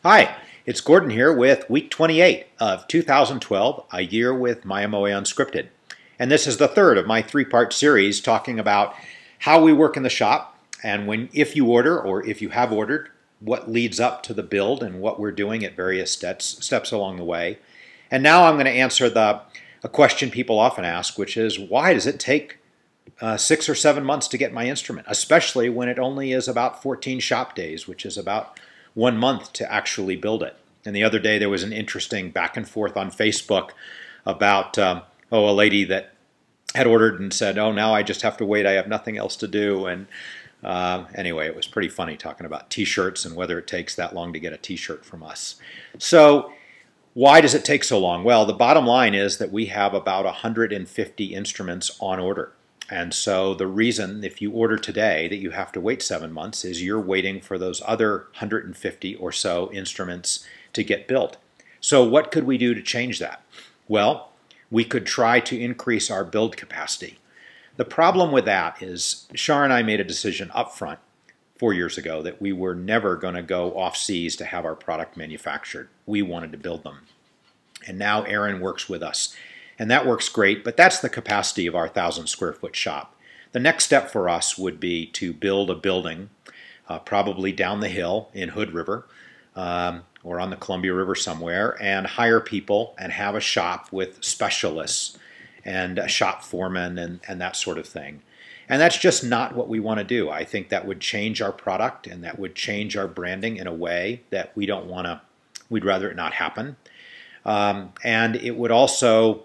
Hi, it's Gordon here with week 28 of 2012, a year with Mya-Moe Unscripted. And this is the third of my three-part series talking about how we work in the shop and if you order or if you have ordered, what leads up to the build and what we're doing at various steps along the way. And now I'm going to answer a question people often ask, which is why does it take 6 or 7 months to get my instrument, especially when it only is about 14 shop days, which is about 1 month to actually build it. And the other day there was an interesting back and forth on Facebook about a lady that had ordered and said, oh, now I just have to wait, I have nothing else to do. And anyway, it was pretty funny talking about t-shirts and whether it takes that long to get a t-shirt from us. So why does it take so long? Well, the bottom line is that we have about 150 instruments on order. And so the reason, if you order today, that you have to wait 7 months is you're waiting for those other 150 or so instruments to get built. So what could we do to change that? Well, we could try to increase our build capacity. The problem with that is Shar and I made a decision up front 4 years ago that we were never going to go off seas to have our product manufactured. We wanted to build them. And now Aaron works with us. And that works great, but that's the capacity of our 1,000 square foot shop. The next step for us would be to build a building, probably down the hill in Hood River or on the Columbia River somewhere, and hire people and have a shop with specialists and a shop foreman and that sort of thing. And that's just not what we want to do. I think that would change our product and that would change our branding in a way that we don't want to, we'd rather it not happen. And it would also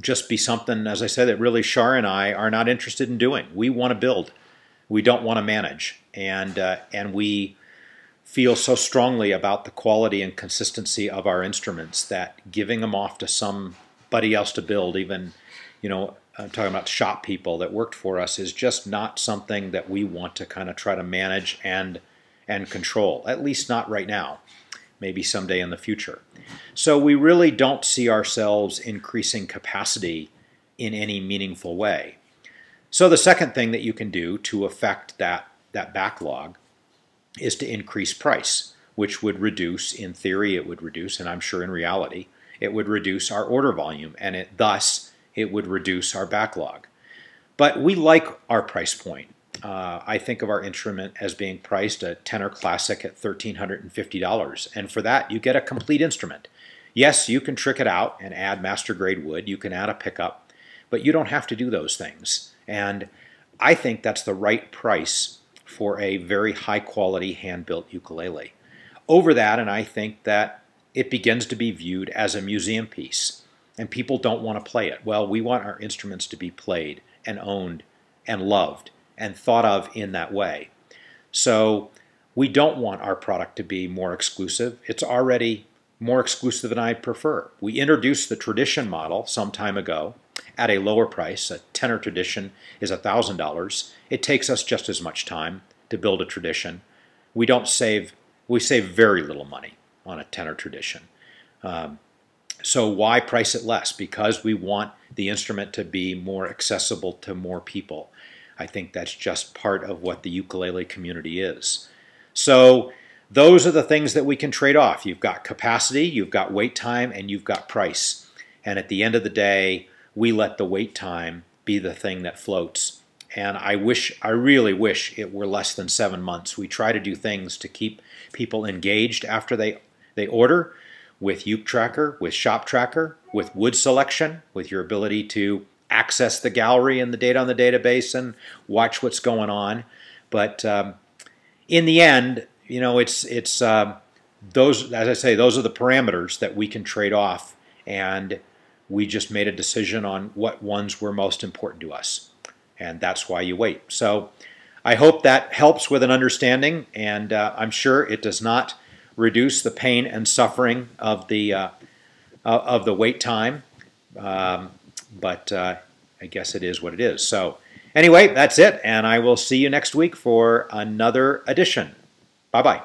just be something, as I said, that really Shar and I are not interested in doing. We want to build. We don't want to manage. And we feel so strongly about the quality and consistency of our instruments that giving them off to somebody else to build, even, I'm talking about shop people that worked for us, is just not something that we want to kind of try to manage and control, at least not right now. Maybe someday in the future. So we really don't see ourselves increasing capacity in any meaningful way. So the second thing that you can do to affect that backlog is to increase price, which would reduce, in theory it would reduce, and I'm sure in reality, it would reduce our order volume, and thus it would reduce our backlog. But we like our price point. I think of our instrument as being priced a tenor classic at $1,350, and for that you get a complete instrument. Yes, you can trick it out and add master grade wood, you can add a pickup, but you don't have to do those things. And I think that's the right price for a very high quality hand-built ukulele. Over that, and I think that it begins to be viewed as a museum piece, and people don't want to play it. Well, we want our instruments to be played and owned and loved and thought of in that way. So we don't want our product to be more exclusive. It's already more exclusive than I'd prefer. We introduced the tradition model some time ago at a lower price. A tenor tradition is $1,000. It takes us just as much time to build a tradition. We save very little money on a tenor tradition. So why price it less? Because we want the instrument to be more accessible to more people. I think that's just part of what the ukulele community is. So those are the things that we can trade off. You've got capacity, you've got wait time, and you've got price. And at the end of the day, we let the wait time be the thing that floats. And I really wish it were less than 7 months. We try to do things to keep people engaged after they order, with Uke Tracker, with Shop Tracker, with wood selection, with your ability to access the gallery and the data on the database and watch what's going on. But in the end, it's those, as I say, those are the parameters that we can trade off, and we just made a decision on what ones were most important to us, and that's why you wait. So I hope that helps with an understanding, and I'm sure it does not reduce the pain and suffering of the wait time. But I guess it is what it is. So anyway, that's it, and I will see you next week for another edition. Bye-bye.